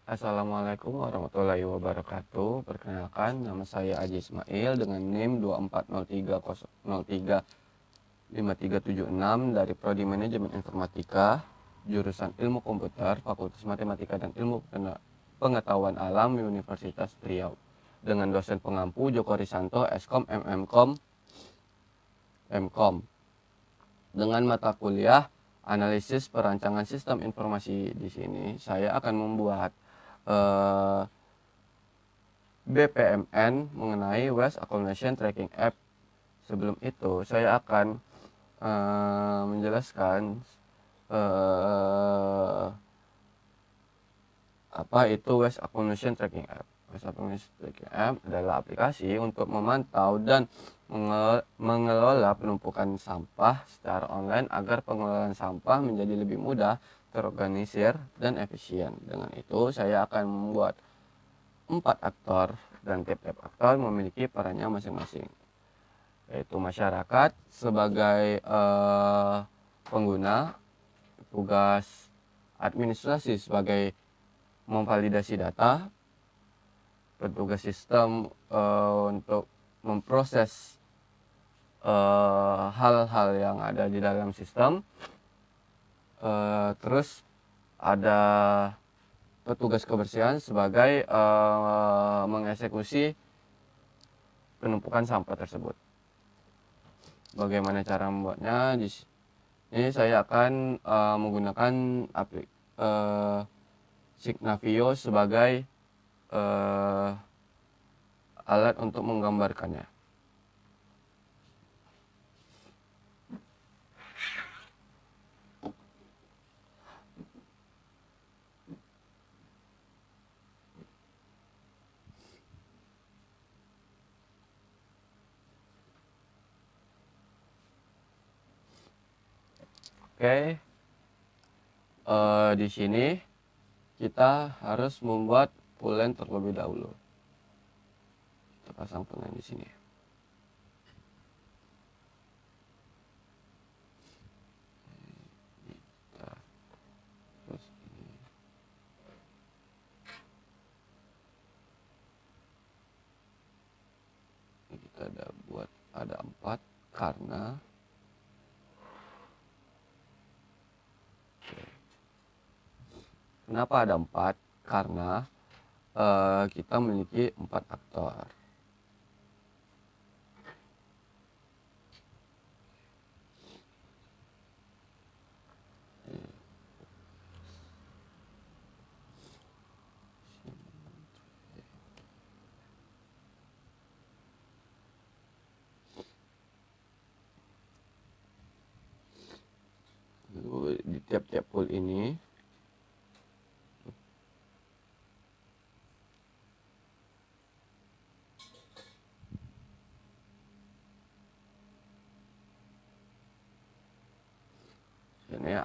Assalamualaikum warahmatullahi wabarakatuh. Perkenalkan, nama saya Aji Ismail dengan NIM 24030035376 dari Prodi Manajemen Informatika, jurusan Ilmu Komputer, Fakultas Matematika dan Ilmu Pengetahuan Alam Universitas Riau. Dengan dosen pengampu Joko Risanto, Skom, MMkom, Mkom. Dengan mata kuliah analisis perancangan sistem informasi di sini, saya akan membuat BPMN mengenai Waste Accumulation Tracking App. Sebelum itu, saya akan menjelaskan apa itu Waste Accumulation Tracking App. Waste Accumulation Tracking App adalah aplikasi untuk memantau dan mengelola penumpukan sampah secara online agar pengelolaan sampah menjadi lebih mudah, terorganisir, dan efisien. Dengan itu, saya akan membuat 4 aktor dan tiap-tiap aktor memiliki perannya masing-masing, yaitu masyarakat sebagai pengguna, tugas administrasi sebagai memvalidasi data, petugas sistem untuk memproses hal-hal yang ada di dalam sistem, terus ada petugas kebersihan sebagai mengeksekusi penumpukan sampah tersebut. Bagaimana cara membuatnya? Di sini saya akan menggunakan Signavio sebagai alat untuk menggambarkannya. Oke, di sini kita harus membuat poolen terlebih dahulu. Kita pasang poolen di sini. Terus ini kita ada 4 karena kenapa ada 4? Karena kita memiliki 4 aktor. Lalu di tiap-tiap pool ini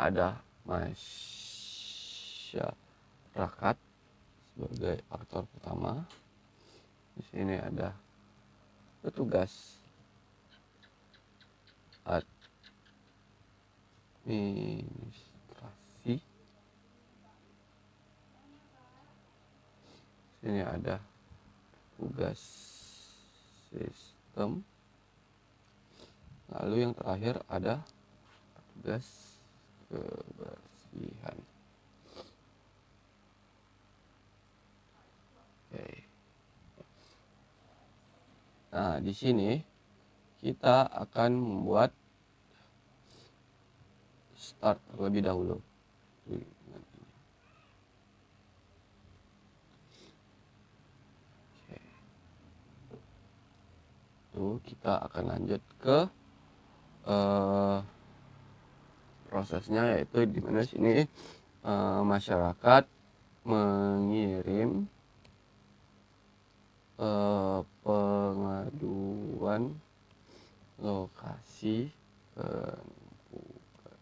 ada masyarakat sebagai aktor pertama. Di sini ada petugas administrasi. Sini ada tugas sistem. Lalu yang terakhir ada tugas kebersihan. Oke. Nah, di sini kita akan membuat start terlebih dahulu. Lalu kita akan lanjut ke prosesnya, yaitu di mana sini masyarakat mengirim pengaduan lokasi penumpukan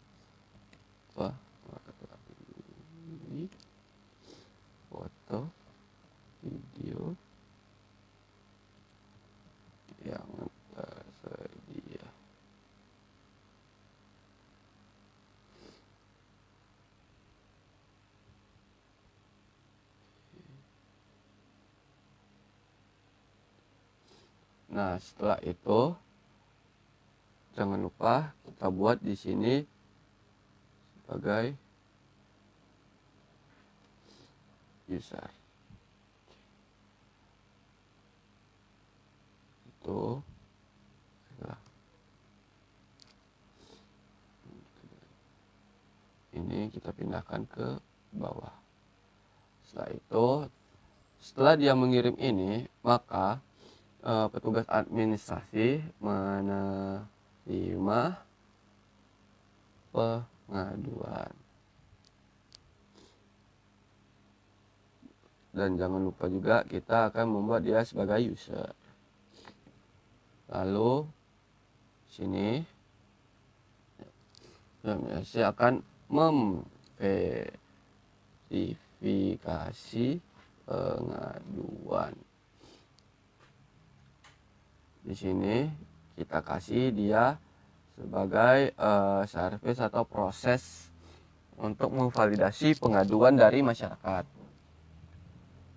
foto, video yang tersedia. Nah, setelah itu jangan lupa kita buat di sini sebagai user. Itu ini kita pindahkan ke bawah. Setelah itu, setelah dia mengirim ini, maka petugas administrasi menerima pengaduan. Dan jangan lupa juga kita akan membuat dia sebagai user. Lalu sini saya akan memverifikasi pengaduan. Di sini kita kasih dia sebagai service atau proses untuk memvalidasi pengaduan dari masyarakat.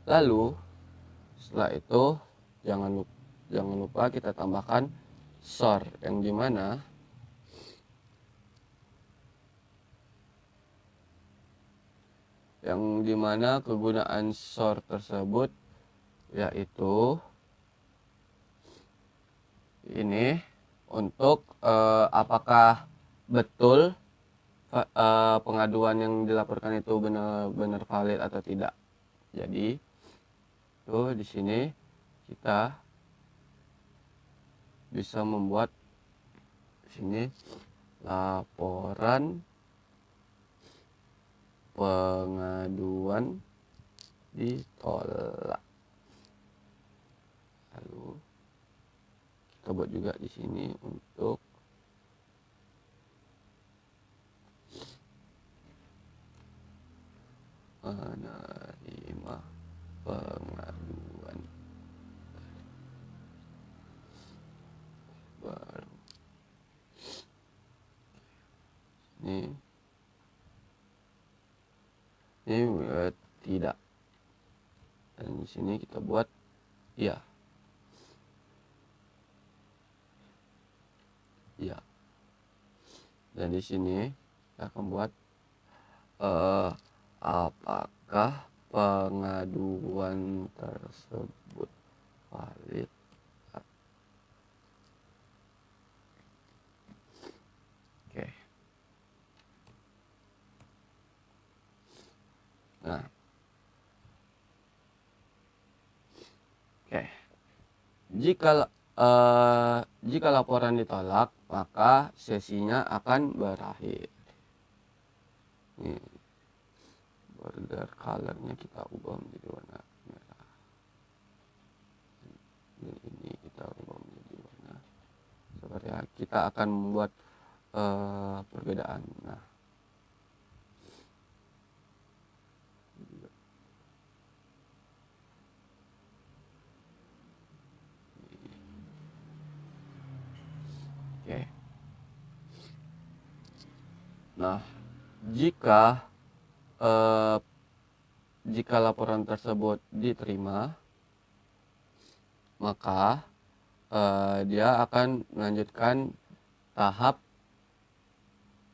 Lalu setelah itu jangan lupa kita tambahkan SOR yang dimana kegunaan SOR tersebut yaitu ini untuk apakah betul pengaduan yang dilaporkan itu benar-benar valid atau tidak. Jadi tuh di sini kita bisa membuat sini laporan pengaduan ditolak. Lalu kita buat juga di sini untuk menerima pengaduan baru. Ini tidak. Dan di sini kita buat iya. Iya. Dan di sini kita akan buat apakah pengaduan tersebut valid. Oke. Nah. Oke. Jika laporan ditolak, maka sesinya akan berakhir. Nih, border colornya kita ubah menjadi warna merah. Ini kita ubah menjadi warna seperti kita akan membuat perbedaan. Nah, oke. Nah, jika laporan tersebut diterima, maka dia akan melanjutkan tahap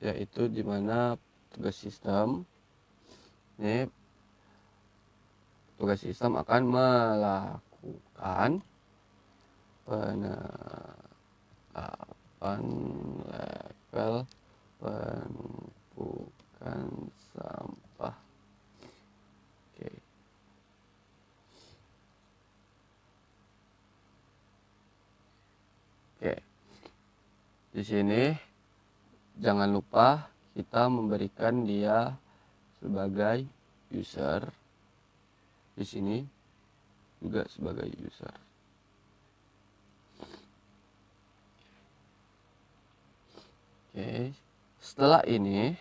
yaitu di mana petugas sistem akan melakukan penetapan level penumpukan sampah. Oke. Di sini jangan lupa kita memberikan dia sebagai user. Di sini juga sebagai user. Oke. Setelah ini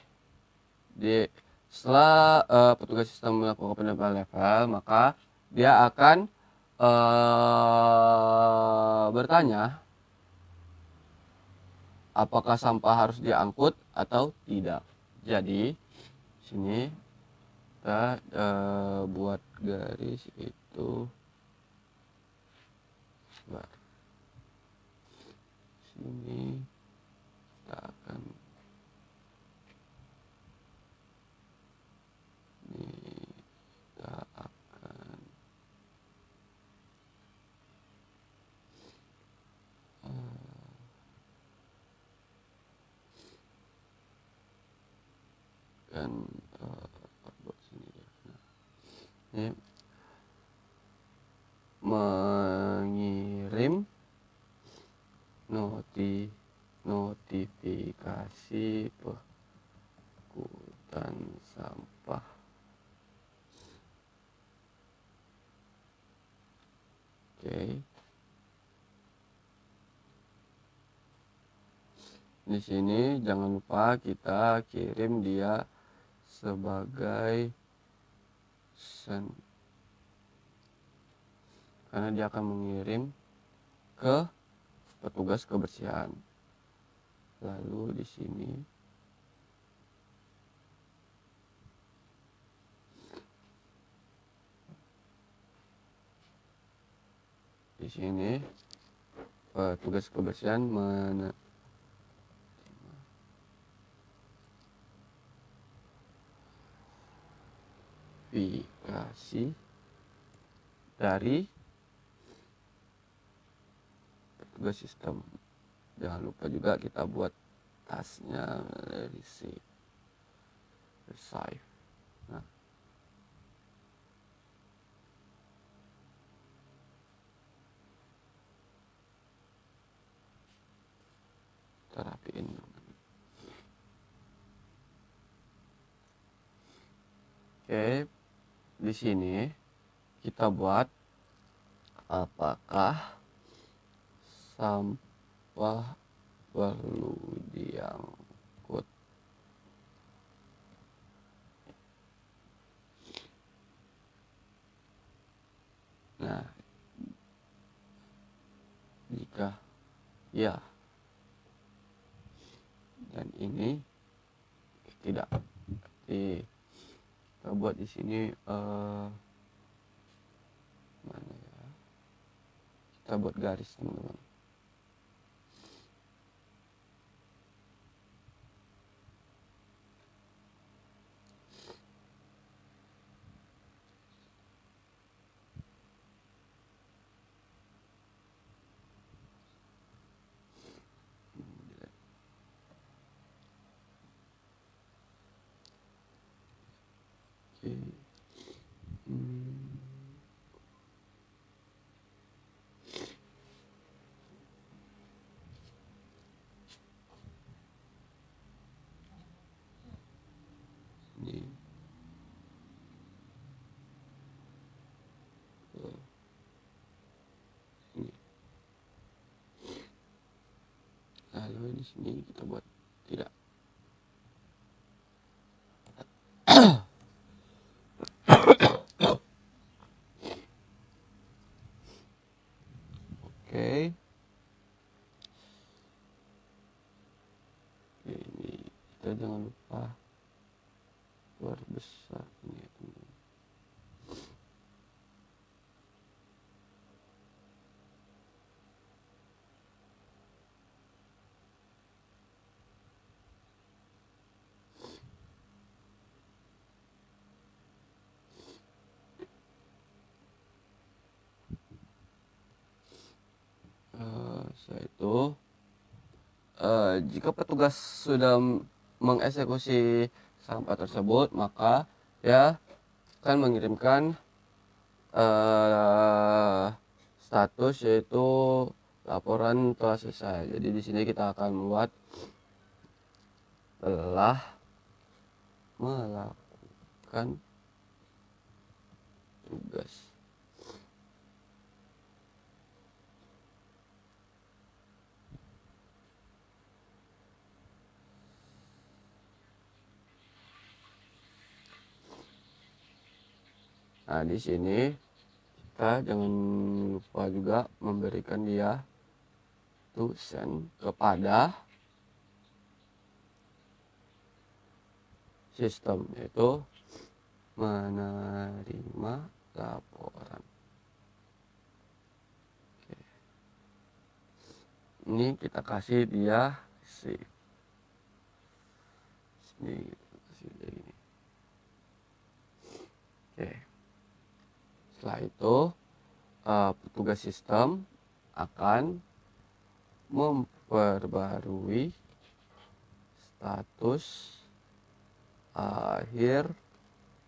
setelah petugas sistem melakukan penetapan level, maka dia akan bertanya apakah sampah harus diangkut atau tidak. Jadi sini kita buat garis itu. sini kita akan buat sini ya. Nah, ini mengirim notifikasi pengangkutan sampah. Oke. Di sini jangan lupa kita kirim dia sebagai send, karena dia akan mengirim ke petugas kebersihan. Lalu di sini petugas kebersihan notifikasi dari petugas sistem. Jangan lupa juga kita buat tasnya receive. Nah, kita rapiin. Oke, di sini kita buat apakah sampah perlu diangkut. Nah, jika ya, dan ini tidak, kita buat di sini mana ya, kita buat garis, teman-teman. Oke. Ini ini. Lalu di sini kita buat tidak. Oke. Ini kita jangan lupa luar besar ini ya, teman-teman. Setelah itu jika petugas sudah mengeksekusi sampah tersebut, maka ya akan mengirimkan status, yaitu laporan telah selesai. Jadi di sini kita akan membuat telah melakukan tugas. Nah, di sini kita jangan lupa juga memberikan dia to send kepada sistem, yaitu menerima laporan. Oke. Ini kita kasih dia sini kita kasih dia gini. Oke, setelah itu petugas sistem akan memperbarui status akhir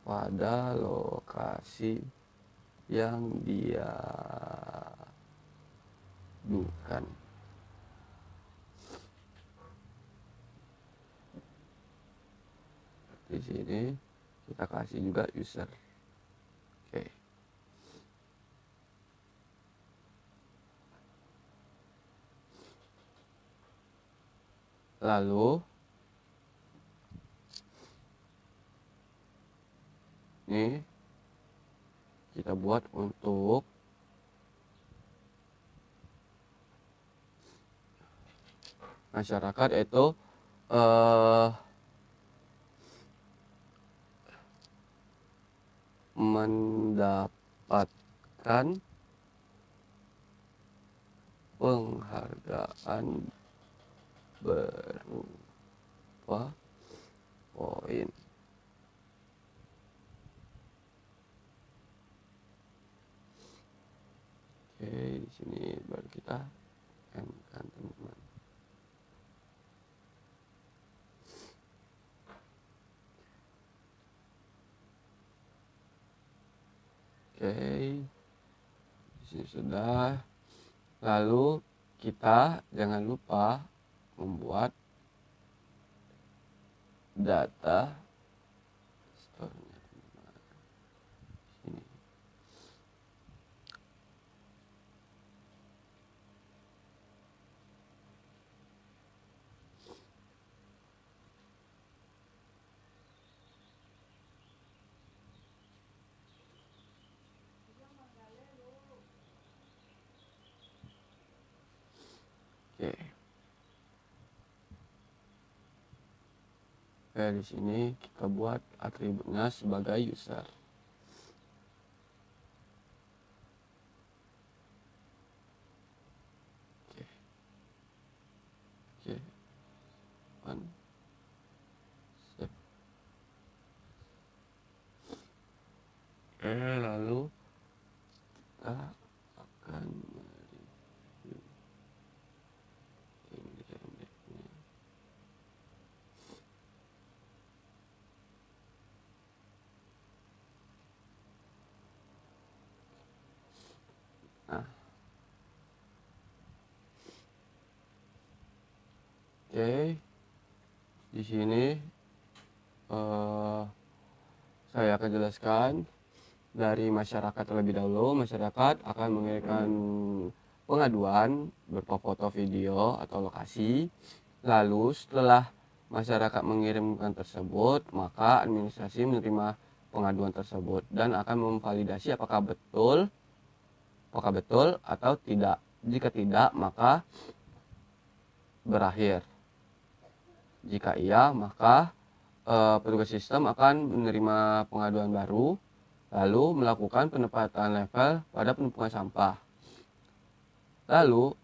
pada lokasi yang dia dukan. Di sini kita kasih juga user. Oke. Lalu ini kita buat untuk masyarakat, yaitu mendapatkan penghargaan berupa poin. Oke, di sini baru kita kan teman-teman. Oke, di sini sudah. Lalu kita jangan lupa membuat data store-nya. Sini. Oke. Oke, di sini kita buat atributnya sebagai user. Oke. Oke. Save. Oke, lalu kita akan mereview indeks-indeksnya. Nah, oke, di sini saya akan jelaskan dari masyarakat terlebih dahulu. Masyarakat akan mengirimkan pengaduan berupa foto, video, atau lokasi. Lalu setelah masyarakat mengirimkan tersebut, maka administrasi menerima pengaduan tersebut dan akan memvalidasi apakah betul atau tidak. Jika tidak, maka berakhir. Jika iya, maka petugas sistem akan menerima pengaduan baru, lalu melakukan penempatan level pada penumpukan sampah. Lalu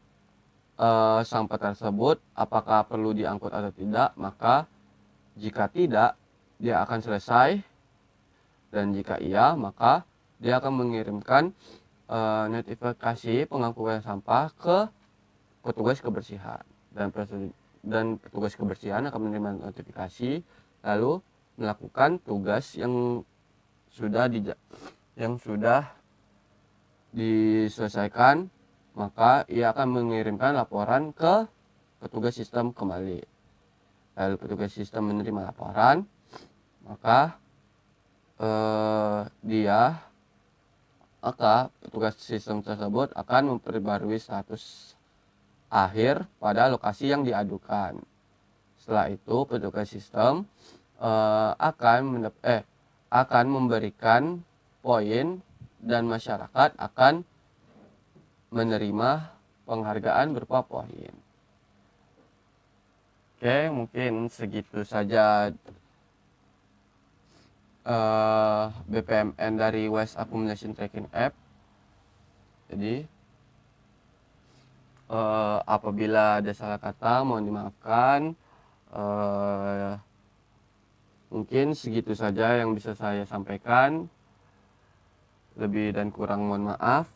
sampah tersebut apakah perlu diangkut atau tidak, maka jika tidak, dia akan selesai, dan jika iya, maka dia akan mengirimkan notifikasi pengangkutan sampah ke petugas kebersihan, dan petugas kebersihan akan menerima notifikasi lalu melakukan tugas yang sudah diselesaikan, maka ia akan mengirimkan laporan ke petugas sistem kembali. Lalu petugas sistem menerima laporan, maka petugas sistem tersebut akan memperbarui status akhir pada lokasi yang diadukan. Setelah itu petugas sistem akan memberikan poin dan masyarakat akan menerima penghargaan berupa poin. Oke, mungkin segitu saja BPMN dari Waste Accumulation Tracking App. Jadi Apabila ada salah kata mohon dimaafkan. Mungkin segitu saja yang bisa saya sampaikan. Lebih dan kurang mohon maaf.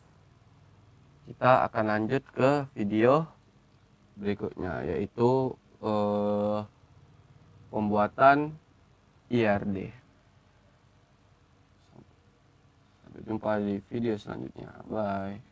Kita akan lanjut ke video berikutnya, yaitu pembuatan IRD. Sampai jumpa di video selanjutnya. Bye.